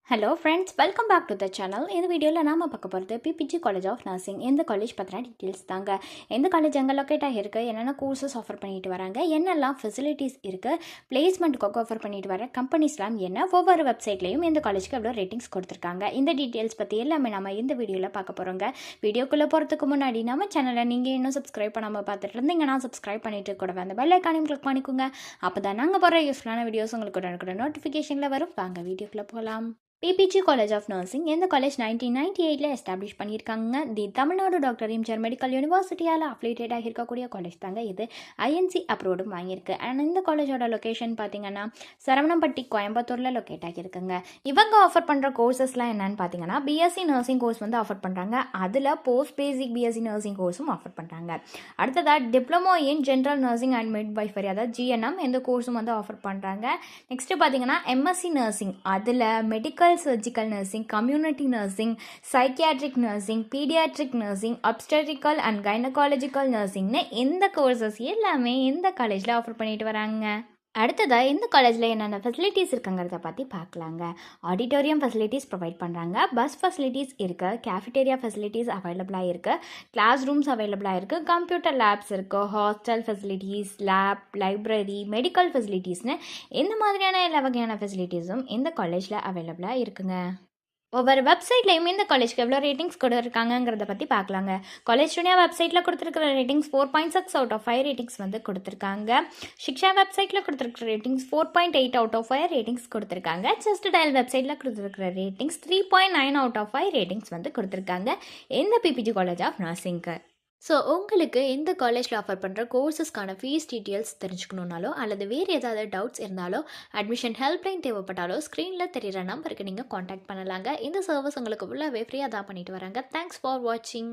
Hello friends, welcome back to the channel. இந்த வீடியோவில் நாம் பார்க்க போகிறது பிபிஜி காலேஜ் ஆஃப் நர்சிங். இந்த காலேஜ் பற்றின டீட்டெயில்ஸ் தாங்க. எந்த காலேஜ் எங்கே லொக்கேட் ஆகிருக்கு, என்னென்ன கோர்சஸ் ஆஃபர் பண்ணிட்டு வராங்க, என்னெல்லாம் ஃபெசிலிட்டிஸ் இருக்குது, பிளேஸ்மெண்ட்டுக்கு ஆஃபர் பண்ணிட்டு வர கம்பெனிஸ்லாம் என்ன, ஒவ்வொரு வெப்சைட்லேயும் இந்த காலேஜ்க்கு எவ்வளோ ரேட்டிங்ஸ் கொடுத்துருக்காங்க, இந்த டீட்டெயில்ஸ் பற்றி எல்லாமே நம்ம இந்த வீடியோவில் பார்க்க போகிறோங்க. வீடியோக்குள்ளே போகிறதுக்கு முன்னாடி நம்ம சேனலை நீங்கள் இன்னும் சப்ஸ்கிரைப் பண்ணாமல் பார்த்துட்டு இருந்தீங்கன்னா சப்ஸ்கிரைப் பண்ணிட்டு கூட அந்த பெல் ஐக்கானையும் கிளிக் பண்ணிக்கோங்க. அப்போ தான் நாங்கள் போகிற யூஸ்ஃபுல்லான வீடியோஸ் உங்களுக்கு உடனுக்குடன் நோட்டிஃபிகேஷனில் வரும். வாங்க வீடியோக்குள்ளே போகலாம். பிபிஜி காலேஜ் ஆஃப் நர்சிங் இந்த காலேஜ் 1998 எஸ்டாப்ளிஷ் பண்ணியிருக்காங்க. தி தமிழ்நாடு டாக்டர் எம்ஜிஆர் மெடிக்கல் யூனிவர்சிட்டியால் அஃபிலியேட்டடாக இருக்கக்கூடிய காலேஜ் தாங்க இது. ஐஎன்சி அப்ரூவ்டும் வாங்கியிருக்கு. அண்ட் இந்த காலேஜோட லொக்கேஷன் பார்த்தீங்கன்னா சரவணம்பட்டி, கோயம்புத்தூரில் லொக்கேட் ஆகியிருக்குங்க. இவங்க ஆஃபர் பண்ணுற கோர்சஸ்லாம் என்னென்னு பார்த்தீங்கன்னா பிஎஸ்சி நர்சிங் கோர்ஸ் வந்து ஆஃபர் பண்ணுறாங்க. அதில் போஸ்ட் பேசிக் பிஎஸ்சி நர்சிங் கோர்ஸும் ஆஃபர் பண்ணுறாங்க. அடுத்ததாக diploma in general nursing and midwifery, அதாவது ஜிஎன்எம், இந்த கோர்ஸும் வந்து ஆஃபர் பண்ணுறாங்க. நெக்ஸ்ட்டு பார்த்தீங்கன்னா எம்எஸ்சி நர்சிங், அதில் medical surgical nursing, community nursing, psychiatric nursing, paediatric nursing, obstetrical and gynaecological நர்சிங்னு இந்த கோர்சஸ் எல்லாமே இந்த காலேஜில் ஆஃபர் பண்ணிட்டு வராங்க. அடுத்ததாக இந்த காலேஜில் என்னென்ன ஃபெசிலிட்டிஸ் இருக்குங்கிறத பற்றி பார்க்கலாங்க. ஆடிட்டோரியம் ஃபெசிலிட்டிஸ் ப்ரொவைட் பண்ணுறாங்க, பஸ் ஃபெசிலிட்டிஸ் இருக்குது, கேஃபிடேரியா ஃபெசிலிட்டிஸ் அவைலபிளாக இருக்குது, கிளாஸ் ரூம்ஸ் அவைலபிளாக இருக்குது, கம்ப்யூட்டர் லேப்ஸ் இருக்குது, hostel facilities, lab, library, medical ஃபெசிலிட்டிஸ்னு இந்த மாதிரியான எல்லா வகையான ஃபெசிலிட்டிஸும் இந்த காலேஜில் அவைலபிளாக இருக்குங்க. ஒவ்வொரு வெப்சைட்லையும் இந்த காலேஜ்க்கு எவ்வளோ ரேட்டிங்ஸ் கொடுத்துருக்காங்கிறத பற்றி பார்க்கலாங்க. காலேஜ் துனியா வெப்சைட்டில் கொடுத்துருக்கிற ரேட்டிங்ஸ் 4.6 அவுட் ஆஃப் 5 ரேட்டிங்ஸ் வந்து கொடுத்துருக்காங்க. ஷிக்ஷா வெப்சைட்டில் கொடுத்துருக்கிற ரேட்டிங்ஸ் 4.8 அவுட் ஆஃப் 5 ரேட்டிங்ஸ் கொடுத்துருக்காங்க. ஜஸ்ட் டயல் வெப்சைட்டில் கொடுத்துருக்கிற ரேட்டிங்ஸ் 3.9 அவுட் ஆஃப் 5 ரேட்டிங்ஸ் வந்து கொடுத்துருக்காங்க இந்த பிபிஜி காலேஜ் ஆஃப் நர்சிங்க்கு. ஸோ உங்களுக்கு இந்த காலேஜில் ஆஃபர் பண்ணுற கோர்சஸ்க்கான ஃபீஸ் டீட்டெயில்ஸ் தெரிஞ்சுக்கணுன்னாலோ அல்லது வேறு ஏதாவது டவுட்ஸ் இருந்தாலோ அட்மிஷன் ஹெல்ப்லைன் தேவைப்பட்டாலோ ஸ்க்ரீனில் தெரிகிற நம்பருக்கு நீங்கள் காண்டாக்ட் பண்ணலாங்க. இந்த சர்வீஸ் உங்களுக்கு ஃபுல்லாகவே ஃப்ரீயாக தான் பண்ணிட்டு வராங்க. தேங்க்ஸ் ஃபார் வாட்சிங்.